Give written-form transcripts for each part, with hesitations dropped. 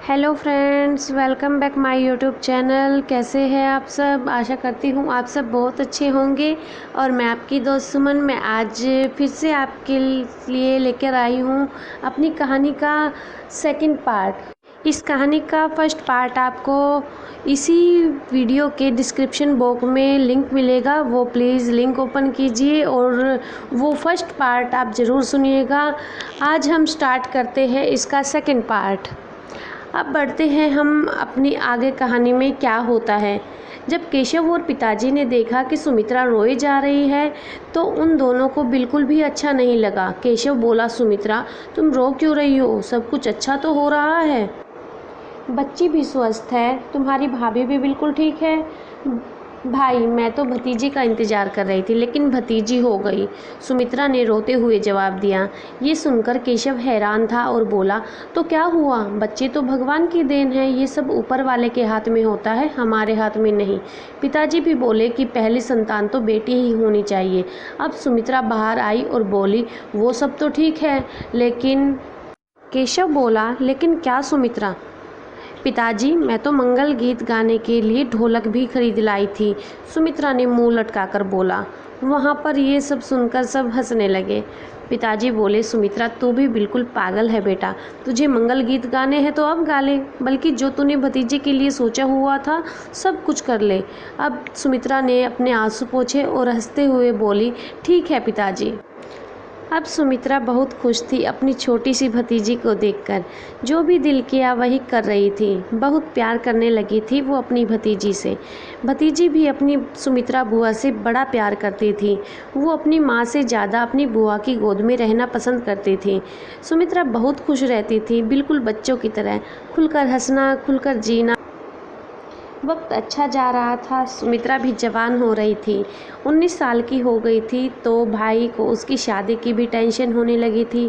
Hello friends, welcome back my YouTube channel. कैसे हैं आप सब? आशा करती हूँ आप सब बहुत अच्छे होंगे। और मैं आपकी दोस्त सुमन, मैं आज फिर से आपके लिए लेकर आई हूँ अपनी कहानी का सेकंड पार्ट। इस कहानी का फर्स्ट पार्ट आपको इसी वीडियो के डिस्क्रिप्शन बॉक्स में लिंक मिलेगा, वो प्लीज़ लिंक ओपन कीजिए और वो फर्स्ट पार्ट आप ज़रूर सुनिएगा। आज हम स्टार्ट करते हैं इसका सेकंड पार्ट। अब बढ़ते हैं हम अपनी आगे कहानी में। क्या होता है, जब केशव और पिताजी ने देखा कि सुमित्रा रोए जा रही है तो उन दोनों को बिल्कुल भी अच्छा नहीं लगा। केशव बोला, सुमित्रा तुम रो क्यों रही हो? सब कुछ अच्छा तो हो रहा है, बच्ची भी स्वस्थ है, तुम्हारी भाभी भी बिल्कुल ठीक है। भाई, मैं तो भतीजी का इंतज़ार कर रही थी लेकिन भतीजी हो गई, सुमित्रा ने रोते हुए जवाब दिया। ये सुनकर केशव हैरान था और बोला, तो क्या हुआ? बच्चे तो भगवान की देन है, ये सब ऊपर वाले के हाथ में होता है, हमारे हाथ में नहीं। पिताजी भी बोले कि पहली संतान तो बेटी ही होनी चाहिए। अब सुमित्रा बाहर आई और बोली, वो सब तो ठीक है लेकिन। केशव बोला, लेकिन क्या सुमित्रा? पिताजी, मैं तो मंगल गीत गाने के लिए ढोलक भी खरीद लाई थी, सुमित्रा ने मुंह लटकाकर बोला। वहाँ पर ये सब सुनकर सब हंसने लगे। पिताजी बोले, सुमित्रा तू भी बिल्कुल पागल है बेटा, तुझे मंगल गीत गाने हैं तो अब गा ले, बल्कि जो तूने भतीजे के लिए सोचा हुआ था सब कुछ कर ले। अब सुमित्रा ने अपने आंसू पोंछे और हंसते हुए बोली, ठीक है पिताजी। अब सुमित्रा बहुत खुश थी अपनी छोटी सी भतीजी को देखकर। जो भी दिल किया वही कर रही थी, बहुत प्यार करने लगी थी वो अपनी भतीजी से। भतीजी भी अपनी सुमित्रा बुआ से बड़ा प्यार करती थी। वो अपनी माँ से ज़्यादा अपनी बुआ की गोद में रहना पसंद करती थी। सुमित्रा बहुत खुश रहती थी, बिल्कुल बच्चों की तरह, खुलकर हंसना, खुलकर जीना। वक्त अच्छा जा रहा था, सुमित्रा भी जवान हो रही थी, 19 साल की हो गई थी। तो भाई को उसकी शादी की भी टेंशन होने लगी थी।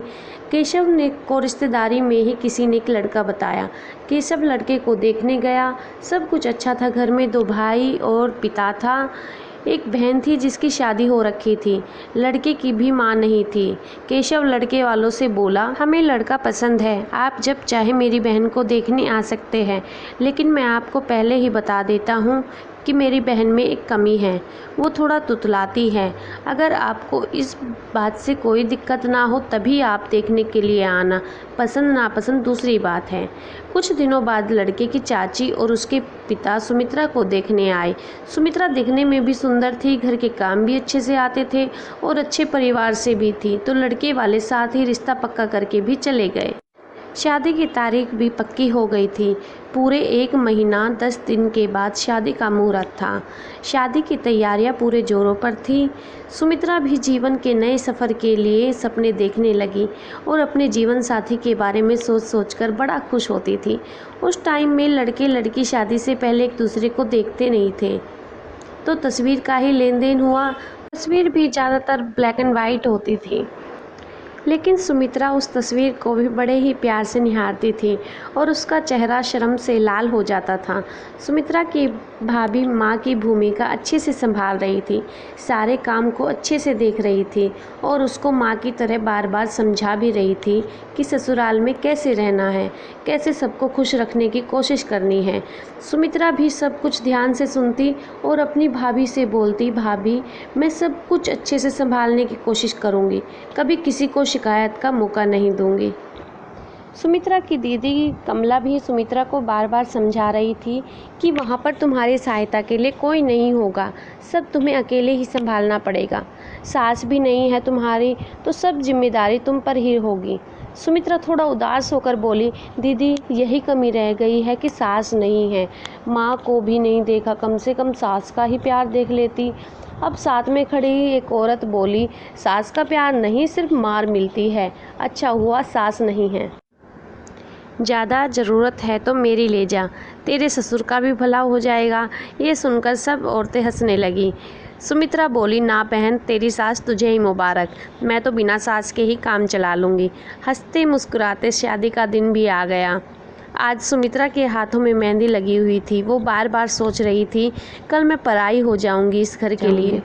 केशव ने को रिश्तेदारी में ही किसी ने एक लड़का बताया। केशव लड़के को देखने गया। सब कुछ अच्छा था, घर में 2 भाई और पिता था। एक बहन थी जिसकी शादी हो रखी थी, लड़के की भी माँ नहीं थी। केशव लड़के वालों से बोला, हमें लड़का पसंद है, आप जब चाहे मेरी बहन को देखने आ सकते हैं, लेकिन मैं आपको पहले ही बता देता हूँ कि मेरी बहन में एक कमी है, वो थोड़ा तुतलाती है। अगर आपको इस बात से कोई दिक्कत ना हो तभी आप देखने के लिए आना, पसंद नापसंद दूसरी बात है। कुछ दिनों बाद लड़के की चाची और उसके पिता सुमित्रा को देखने आए। सुमित्रा दिखने में भी सुंदर थी, घर के काम भी अच्छे से आते थे और अच्छे परिवार से भी थी, तो लड़के वाले साथ ही रिश्ता पक्का करके भी चले गए। शादी की तारीख भी पक्की हो गई थी। पूरे 1 महीना 10 दिन के बाद शादी का मुहूर्त था। शादी की तैयारियां पूरे जोरों पर थी। सुमित्रा भी जीवन के नए सफ़र के लिए सपने देखने लगी और अपने जीवन साथी के बारे में सोच सोचकर बड़ा खुश होती थी। उस टाइम में लड़के लड़की शादी से पहले एक दूसरे को देखते नहीं थे, तो तस्वीर का ही लेन देन हुआ। तस्वीर भी ज़्यादातर ब्लैक एंड वाइट होती थी, लेकिन सुमित्रा उस तस्वीर को भी बड़े ही प्यार से निहारती थी और उसका चेहरा शर्म से लाल हो जाता था। सुमित्रा की भाभी माँ की भूमिका अच्छे से संभाल रही थी, सारे काम को अच्छे से देख रही थी और उसको माँ की तरह बार बार समझा भी रही थी कि ससुराल में कैसे रहना है, कैसे सबको खुश रखने की कोशिश करनी है। सुमित्रा भी सब कुछ ध्यान से सुनती और अपनी भाभी से बोलती, भाभी मैं सब कुछ अच्छे से संभालने की कोशिश करूँगी, कभी किसी को शिकायत का मौका नहीं दूंगी। सुमित्रा की दीदी कमला भी सुमित्रा को बार बार समझा रही थी कि वहाँ पर तुम्हारी सहायता के लिए कोई नहीं होगा, सब तुम्हें अकेले ही संभालना पड़ेगा। सास भी नहीं है तुम्हारी, तो सब जिम्मेदारी तुम पर ही होगी। सुमित्रा थोड़ा उदास होकर बोली, दीदी यही कमी रह गई है कि सास नहीं है, माँ को भी नहीं देखा, कम से कम सास का ही प्यार देख लेती। अब साथ में खड़ी एक औरत बोली, सास का प्यार नहीं, सिर्फ मार मिलती है, अच्छा हुआ सास नहीं है। ज़्यादा ज़रूरत है तो मेरी ले जा, तेरे ससुर का भी भला हो जाएगा। ये सुनकर सब औरतें हंसने लगी। सुमित्रा बोली, ना बहन, तेरी सास तुझे ही मुबारक, मैं तो बिना सास के ही काम चला लूँगी। हंसते मुस्कुराते शादी का दिन भी आ गया। आज सुमित्रा के हाथों में मेहंदी लगी हुई थी। वो बार बार सोच रही थी, कल मैं पराई हो जाऊंगी इस घर के लिए।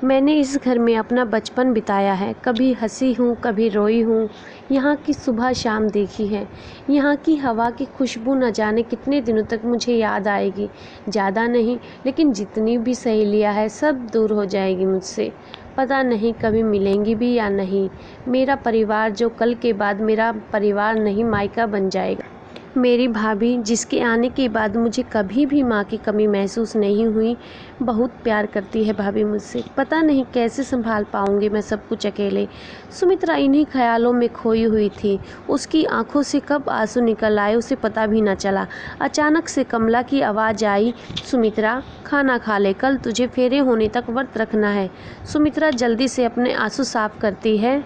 मैंने इस घर में अपना बचपन बिताया है, कभी हंसी हूँ कभी रोई हूँ। यहाँ की सुबह शाम देखी है, यहाँ की हवा की खुशबू न जाने कितने दिनों तक मुझे याद आएगी। ज़्यादा नहीं, लेकिन जितनी भी सहेलियाँ है सब दूर हो जाएगी मुझसे। पता नहीं कभी मिलेंगी भी या नहीं। मेरा परिवार जो कल के बाद मेरा परिवार नहीं मायका बन जाएगा। मेरी भाभी, जिसके आने के बाद मुझे कभी भी माँ की कमी महसूस नहीं हुई, बहुत प्यार करती है भाभी मुझसे। पता नहीं कैसे संभाल पाऊँगी मैं सब कुछ अकेले। सुमित्रा इन्हीं ख्यालों में खोई हुई थी। उसकी आंखों से कब आंसू निकल आए उसे पता भी न चला। अचानक से कमला की आवाज़ आई, सुमित्रा खाना खा ले, कल तुझे फेरे होने तक व्रत रखना है। सुमित्रा जल्दी से अपने आंसू साफ करती है।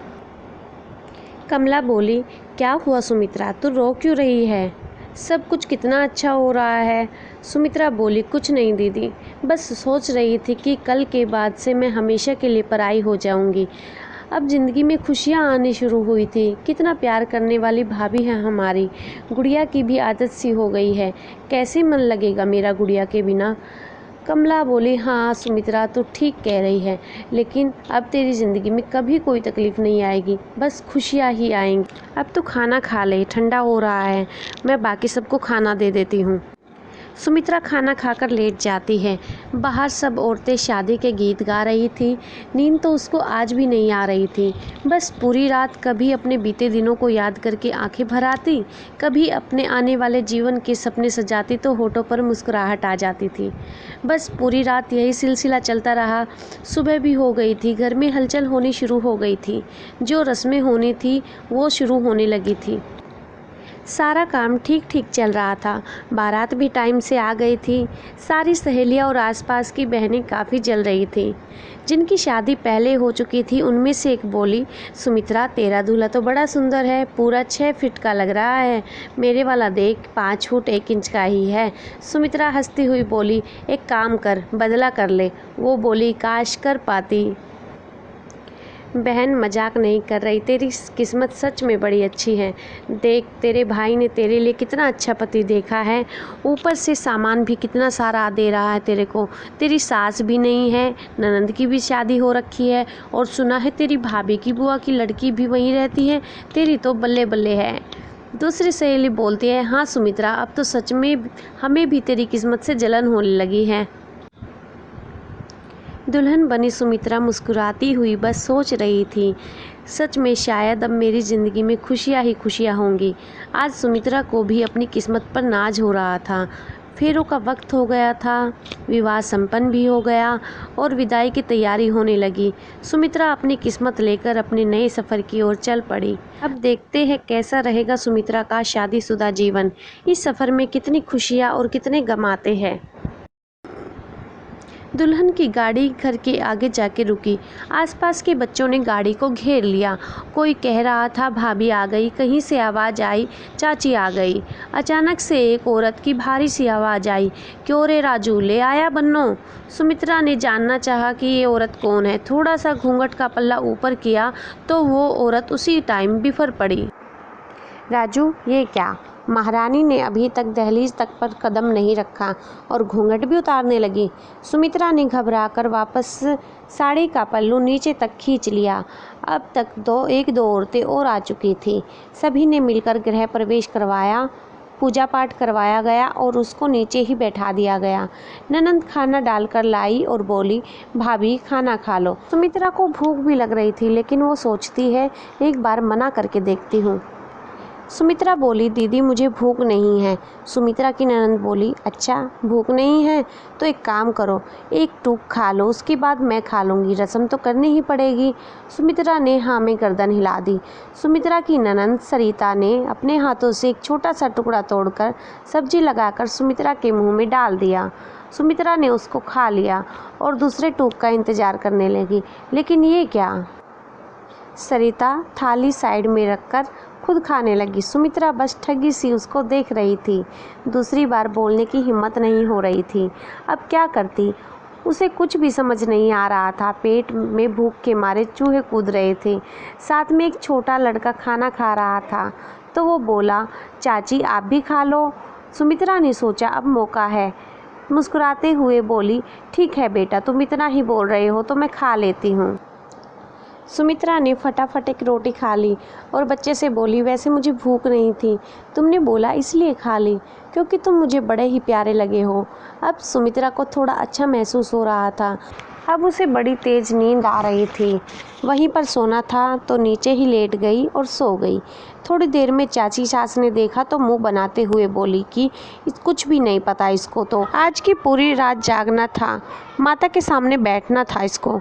कमला बोली, क्या हुआ सुमित्रा, तू रो क्यों रही है? सब कुछ कितना अच्छा हो रहा है। सुमित्रा बोली, कुछ नहीं दीदी, बस सोच रही थी कि कल के बाद से मैं हमेशा के लिए पराई हो जाऊंगी। अब ज़िंदगी में खुशियाँ आनी शुरू हुई थी। कितना प्यार करने वाली भाभी है हमारी। गुड़िया की भी आदत सी हो गई है। कैसे मन लगेगा मेरा गुड़िया के बिना। कमला बोली, हाँ सुमित्रा तू ठीक कह रही है, लेकिन अब तेरी ज़िंदगी में कभी कोई तकलीफ़ नहीं आएगी, बस खुशियाँ ही आएंगी। अब तू खाना खा ले, ठंडा हो रहा है, मैं बाकी सबको खाना दे देती हूँ। सुमित्रा खाना खाकर लेट जाती है। बाहर सब औरतें शादी के गीत गा रही थी। नींद तो उसको आज भी नहीं आ रही थी। बस पूरी रात कभी अपने बीते दिनों को याद करके आंखें भर आती, कभी अपने आने वाले जीवन के सपने सजाती तो होठों पर मुस्कुराहट आ जाती थी। बस पूरी रात यही सिलसिला चलता रहा। सुबह भी हो गई थी, घर में हलचल होनी शुरू हो गई थी। जो रस्में होनी थी वो शुरू होने लगी थी। सारा काम ठीक ठीक चल रहा था। बारात भी टाइम से आ गई थी। सारी सहेलियां और आसपास की बहनें काफ़ी जल रही थीं। जिनकी शादी पहले हो चुकी थी उनमें से एक बोली, सुमित्रा तेरा दूल्हा तो बड़ा सुंदर है, पूरा 6 फीट का लग रहा है। मेरे वाला देख 5 फुट 1 इंच का ही है। सुमित्रा हंसती हुई बोली, एक काम कर, बदला कर ले। वो बोली, काश कर पाती। बहन मजाक नहीं कर रही, तेरी किस्मत सच में बड़ी अच्छी है। देख तेरे भाई ने तेरे लिए कितना अच्छा पति देखा है, ऊपर से सामान भी कितना सारा दे रहा है तेरे को। तेरी सास भी नहीं है, ननंद की भी शादी हो रखी है, और सुना है तेरी भाभी की बुआ की लड़की भी वहीं रहती है। तेरी तो बल्ले बल्ले है। दूसरी सहेली बोलती है, हाँ सुमित्रा अब तो सच में हमें भी तेरी किस्मत से जलन होने लगी है। दुल्हन बनी सुमित्रा मुस्कुराती हुई बस सोच रही थी, सच में शायद अब मेरी ज़िंदगी में खुशियाँ ही खुशियाँ होंगी। आज सुमित्रा को भी अपनी किस्मत पर नाज हो रहा था। फेरों का वक्त हो गया था, विवाह संपन्न भी हो गया और विदाई की तैयारी होने लगी। सुमित्रा अपनी किस्मत लेकर अपने नए सफ़र की ओर चल पड़ी। अब देखते हैं कैसा रहेगा सुमित्रा का शादीशुदा जीवन। इस सफ़र में कितनी खुशियाँ और कितने गम आते हैं। दुल्हन की गाड़ी घर के आगे जाके रुकी। आसपास के बच्चों ने गाड़ी को घेर लिया। कोई कह रहा था, भाभी आ गई। कहीं से आवाज़ आई, चाची आ गई। अचानक से एक औरत की भारी सी आवाज़ आई, क्यों रे राजू, ले आया बन्नो। सुमित्रा ने जानना चाहा कि ये औरत कौन है। थोड़ा सा घूंघट का पल्ला ऊपर किया तो वो औरत उसी टाइम बिफर पड़ी। राजू, ये क्या? महारानी ने अभी तक दहलीज तक पर कदम नहीं रखा और घूंघट भी उतारने लगी। सुमित्रा ने घबराकर वापस साड़ी का पल्लू नीचे तक खींच लिया। अब तक दो औरतें और आ चुकी थीं। सभी ने मिलकर गृह प्रवेश करवाया, पूजा पाठ करवाया गया और उसको नीचे ही बैठा दिया गया। ननंद खाना डालकर लाई और बोली, भाभी खाना खा लो। सुमित्रा को भूख भी लग रही थी, लेकिन वो सोचती है एक बार मना करके देखती हूँ। सुमित्रा बोली, दीदी मुझे भूख नहीं है। सुमित्रा की ननंद बोली, अच्छा भूख नहीं है तो एक काम करो, एक टूक खा लो, उसके बाद मैं खा लूँगी, रस्म तो करनी ही पड़ेगी। सुमित्रा ने हाँ में गर्दन हिला दी। सुमित्रा की ननंद सरिता ने अपने हाथों से एक छोटा सा टुकड़ा तोड़कर सब्जी लगाकर सुमित्रा के मुँह में डाल दिया। सुमित्रा ने उसको खा लिया और दूसरे टूक का इंतज़ार करने लगी। लेकिन ये क्या? सरिता थाली साइड में रखकर खुद खाने लगी। सुमित्रा बस ठगी सी उसको देख रही थी। दूसरी बार बोलने की हिम्मत नहीं हो रही थी। अब क्या करती? उसे कुछ भी समझ नहीं आ रहा था। पेट में भूख के मारे चूहे कूद रहे थे। साथ में एक छोटा लड़का खाना खा रहा था, तो वो बोला, चाची आप भी खा लो। सुमित्रा ने सोचा अब मौका है, मुस्कुराते हुए बोली, ठीक है बेटा, तुम इतना ही बोल रहे हो तो मैं खा लेती हूँ। सुमित्रा ने फटाफट एक रोटी खा ली और बच्चे से बोली, वैसे मुझे भूख नहीं थी, तुमने बोला इसलिए खा ली, क्योंकि तुम मुझे बड़े ही प्यारे लगे हो। अब सुमित्रा को थोड़ा अच्छा महसूस हो रहा था। अब उसे बड़ी तेज नींद आ रही थी। वहीं पर सोना था तो नीचे ही लेट गई और सो गई। थोड़ी देर में चाची सास ने देखा तो मुंह बनाते हुए बोली कि कुछ भी नहीं पता इसको, तो आज की पूरी रात जागना था, माता के सामने बैठना था इसको।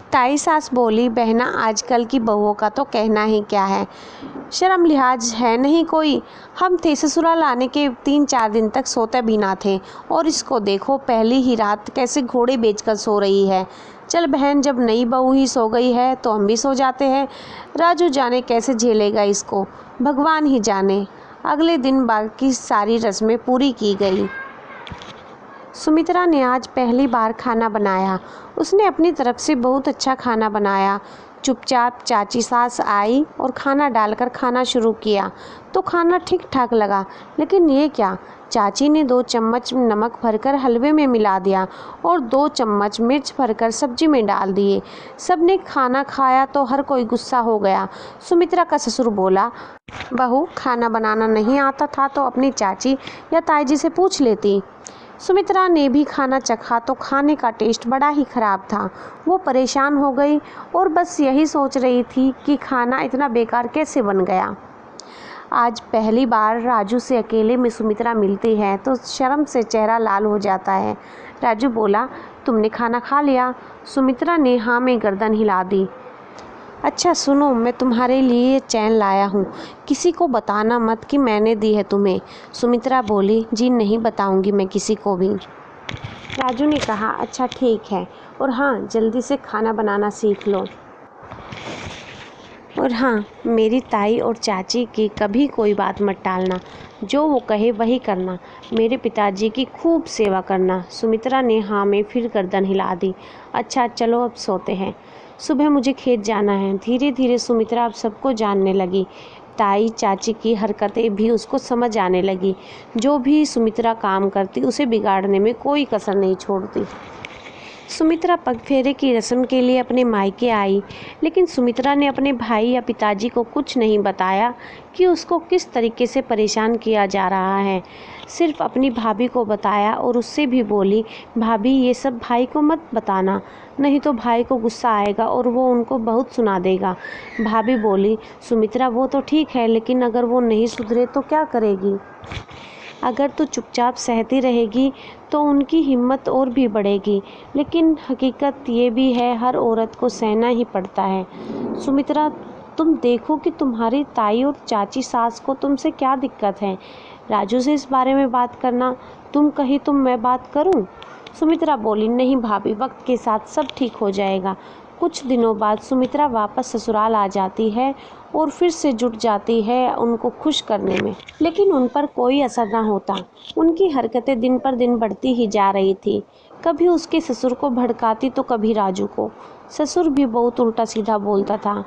ताई सास बोली, बहना आजकल की बहुओं का तो कहना ही क्या है, शर्म लिहाज है नहीं कोई। हम थे ससुराल आने के 3-4 दिन तक सोते भी ना थे और इसको देखो पहली ही रात कैसे घोड़े बेचकर सो रही है। चल बहन, जब नई बहू ही सो गई है तो हम भी सो जाते हैं। राजू जाने कैसे झेलेगा इसको, भगवान ही जाने। अगले दिन बाकी सारी रस्में पूरी की गई। सुमित्रा ने आज पहली बार खाना बनाया। उसने अपनी तरफ से बहुत अच्छा खाना बनाया। चुपचाप चाची सास आई और खाना डालकर खाना शुरू किया तो खाना ठीक ठाक लगा, लेकिन ये क्या, चाची ने 2 चम्मच नमक भरकर हलवे में मिला दिया और 2 चम्मच मिर्च भरकर सब्जी में डाल दिए। सबने खाना खाया तो हर कोई गुस्सा हो गया। सुमित्रा का ससुर बोला, बहू खाना बनाना नहीं आता था तो अपनी चाची या ताई जी से पूछ लेती। सुमित्रा ने भी खाना चखा तो खाने का टेस्ट बड़ा ही ख़राब था। वो परेशान हो गई और बस यही सोच रही थी कि खाना इतना बेकार कैसे बन गया। आज पहली बार राजू से अकेले में सुमित्रा मिलती है तो शर्म से चेहरा लाल हो जाता है। राजू बोला, तुमने खाना खा लिया? सुमित्रा ने हाँ में गर्दन हिला दी। अच्छा सुनो, मैं तुम्हारे लिए चैन लाया हूँ, किसी को बताना मत कि मैंने दी है तुम्हें। सुमित्रा बोली, जी नहीं बताऊँगी मैं किसी को भी। राजू ने कहा, अच्छा ठीक है, और हाँ जल्दी से खाना बनाना सीख लो। और हाँ, मेरी ताई और चाची की कभी कोई बात मत टालना, जो वो कहे वही करना। मेरे पिताजी की खूब सेवा करना। सुमित्रा ने हाँ में फिर गर्दन हिला दी। अच्छा चलो अब सोते हैं, सुबह मुझे खेत जाना है। धीरे धीरे सुमित्रा अब सबको जानने लगी। ताई चाची की हरकतें भी उसको समझ आने लगी। जो भी सुमित्रा काम करती उसे बिगाड़ने में कोई कसर नहीं छोड़ती। सुमित्रा पगफेरे की रस्म के लिए अपने मायके आई, लेकिन सुमित्रा ने अपने भाई या पिताजी को कुछ नहीं बताया कि उसको किस तरीके से परेशान किया जा रहा है। सिर्फ अपनी भाभी को बताया और उससे भी बोली, भाभी ये सब भाई को मत बताना, नहीं तो भाई को गुस्सा आएगा और वो उनको बहुत सुना देगा। भाभी बोली, सुमित्रा वो तो ठीक है, लेकिन अगर वो नहीं सुधरे तो क्या करेगी? अगर तू चुपचाप सहती रहेगी तो उनकी हिम्मत और भी बढ़ेगी, लेकिन हकीकत ये भी है हर औरत को सहना ही पड़ता है। सुमित्रा, तुम देखो कि तुम्हारी ताई और चाची सास को तुमसे क्या दिक्कत है। राजू से इस बारे में बात करना, तुम कही तो मैं बात करूं? सुमित्रा बोली, नहीं भाभी, वक्त के साथ सब ठीक हो जाएगा। कुछ दिनों बाद सुमित्रा वापस ससुराल आ जाती है और फिर से जुट जाती है उनको खुश करने में, लेकिन उन पर कोई असर ना होता। उनकी हरकतें दिन पर दिन बढ़ती ही जा रही थी। कभी उसके ससुर को भड़काती तो कभी राजू को। ससुर भी बहुत उल्टा सीधा बोलता था।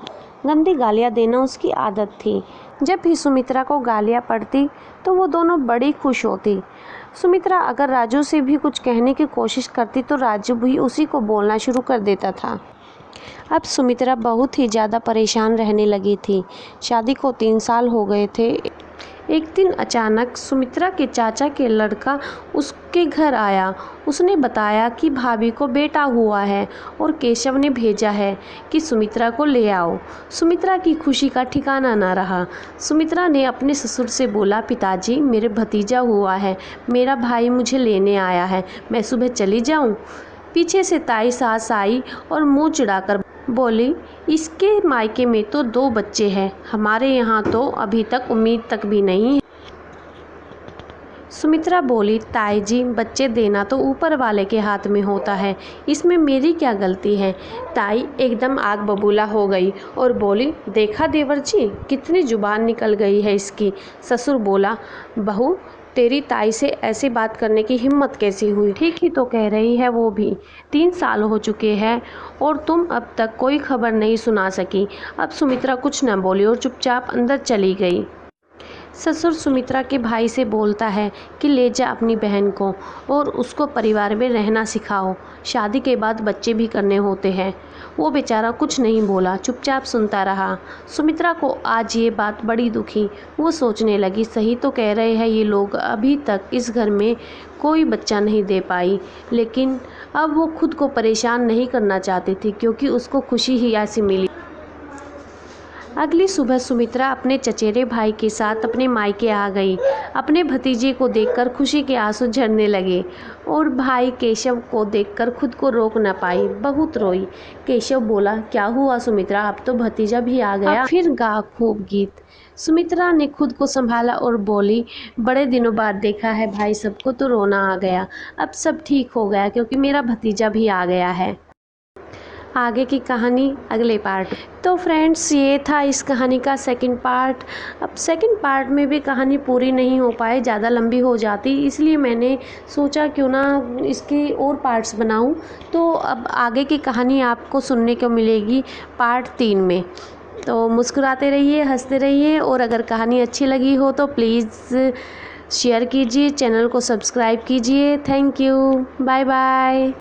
गंदी गालियाँ देना उसकी आदत थी। जब भी सुमित्रा को गालियाँ पड़ती तो वो दोनों बड़ी खुश होती। सुमित्रा अगर राजू से भी कुछ कहने की कोशिश करती तो राजू भी उसी को बोलना शुरू कर देता था। अब सुमित्रा बहुत ही ज़्यादा परेशान रहने लगी थी। शादी को 3 साल हो गए थे। एक दिन अचानक सुमित्रा के चाचा के लड़का उसके घर आया। उसने बताया कि भाभी को बेटा हुआ है और केशव ने भेजा है कि सुमित्रा को ले आओ। सुमित्रा की खुशी का ठिकाना ना रहा। सुमित्रा ने अपने ससुर से बोला, पिताजी मेरे भतीजा हुआ है, मेरा भाई मुझे लेने आया है, मैं सुबह चली जाऊँ? पीछे से ताई सास आई और मुँह चिढ़ाकर बोली, इसके मायके में तो 2 बच्चे हैं, हमारे यहाँ तो अभी तक उम्मीद तक भी नहीं है। सुमित्रा बोली, ताई जी बच्चे देना तो ऊपर वाले के हाथ में होता है, इसमें मेरी क्या गलती है? ताई एकदम आग बबूला हो गई और बोली, देखा देवर जी कितनी जुबान निकल गई है इसकी। ससुर बोला, बहू तेरी ताई से ऐसी बात करने की हिम्मत कैसी हुई? ठीक ही तो कह रही है वो भी। 3 साल हो चुके हैं और तुम अब तक कोई खबर नहीं सुना सकी। अब सुमित्रा कुछ न बोली और चुपचाप अंदर चली गई। ससुर सुमित्रा के भाई से बोलता है कि ले जा अपनी बहन को और उसको परिवार में रहना सिखाओ, शादी के बाद बच्चे भी करने होते हैं। वो बेचारा कुछ नहीं बोला, चुपचाप सुनता रहा। सुमित्रा को आज ये बात बड़ी दुखी। वो सोचने लगी, सही तो कह रहे हैं ये लोग, अभी तक इस घर में कोई बच्चा नहीं दे पाई। लेकिन अब वो खुद को परेशान नहीं करना चाहती थी, क्योंकि उसको खुशी ही ऐसी मिली। अगली सुबह सुमित्रा अपने चचेरे भाई के साथ अपने मायके आ गई। अपने भतीजे को देखकर खुशी के आंसू झरने लगे और भाई केशव को देखकर खुद को रोक न पाई, बहुत रोई। केशव बोला, क्या हुआ सुमित्रा, अब तो भतीजा भी आ गया, फिर गा खूब गीत। सुमित्रा ने खुद को संभाला और बोली, बड़े दिनों बाद देखा है भाई सबको तो रोना आ गया। अब सब ठीक हो गया क्योंकि मेरा भतीजा भी आ गया है। आगे की कहानी अगले पार्ट। तो फ्रेंड्स, ये था इस कहानी का सेकंड पार्ट। अब सेकंड पार्ट में भी कहानी पूरी नहीं हो पाए, ज़्यादा लंबी हो जाती, इसलिए मैंने सोचा क्यों ना इसके और पार्ट्स बनाऊं। तो अब आगे की कहानी आपको सुनने को मिलेगी पार्ट 3 में। तो मुस्कुराते रहिए, हंसते रहिए, और अगर कहानी अच्छी लगी हो तो प्लीज़ शेयर कीजिए, चैनल को सब्सक्राइब कीजिए। Thank you, bye bye.